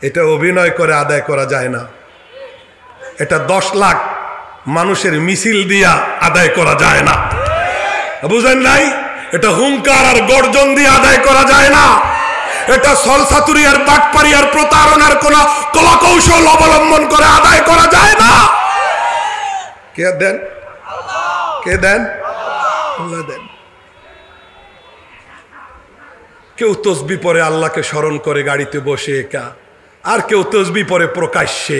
এটা অভিনয় করে আদায় করা যায় না। এটা 10 লাখ মানুষের মিছিল দিয়া আদায় করা যায় না। বুঝেন নাই? এটা হুঙ্কার আর গর্জন দিয়ে আদায় করা যায় না। এটা সলসাতুরি আর বাটপারি আর প্রতারণার কোন কলাকৌশল অবলম্বন করে আদায় করা যায় না। কে দেন? কে দেন? আল্লাহ দেন। কেউ তসবিহ পড়ে আল্লাহকে স্মরণ করে গাড়িতে বসে একা, আর কেউ তসবিহ পড়ে প্রকাশ্যে।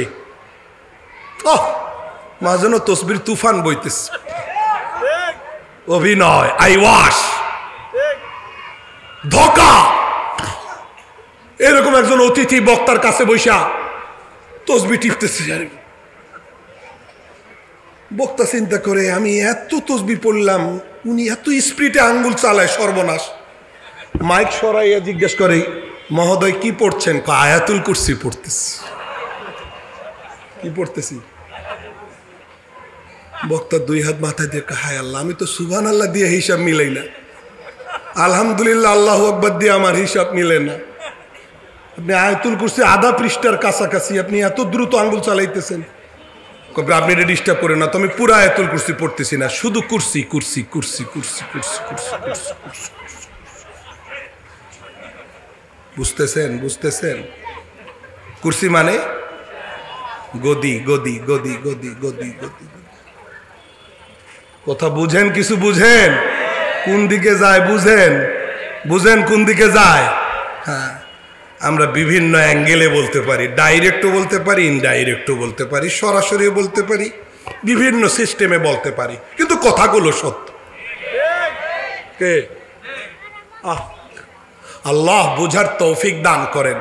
মাঝে তসবির তুফান বইতেছে। অভিনয়, আইওয়াস, ধোঁকা। এরকম একজন অতিথি বক্তার কাছে বৈশা তসবিহ টিপতেছে। বক্তা চিন্তা করে, আমি এত তসবিহ পড়লাম, উনি এত স্পিডে আঙ্গুল চালায়, সর্বনাশ। মাইক সরাইয়া জিজ্ঞেস করে, মহোদয় কি পড়ছেন? আয়াতুল কুরসি পড়তেছি। কি পড়তেছি? বক্তা 2 হাত মাথায় দিয়ে, হায় আল্লাহ, আমি তো সুবহানাল্লাহ দিয়ে হিসাব মিলাই না, আলহামদুলিল্লাহ আল্লাহু আকবার দিয়ে আমার হিসাব মিলে না। আপনি আয়াতুল কুরসি আধা পৃষ্ঠার কাছাকাছি, আপনি এত দ্রুত আঙ্গুল চালাইতেছেন। আপনি এটা ডিস্টার্ব করেন না, তো আমি পুরো আয়াতুল কুরসি পড়তেছি না, শুধু কুরসি কুরসি কুরসি কুরসি কুরসি কুরসি কুরসি কুরসি। বুঝতেছেন? বুঝতেছেন? কুরসি মানে গদি, গদি, গদি, গদি, গদি, গদি। কথা বুঝেন? কিছু বুঝেন? কোন দিকে যায় বুঝেন? বুঝেন কোন দিকে যায়? হ্যাঁ, আমরা বিভিন্ন অ্যাঙ্গেলে বলতে পারি, ডাইরেক্টও বলতে পারি, ইনডাইরেক্টও বলতে পারি, সরাসরি বলতে পারি, বিভিন্ন সিস্টেমে বলতে পারি, কিন্তু কথাগুলো সত্য। কে? আল্লাহ বুঝার তৌফিক দান করেন।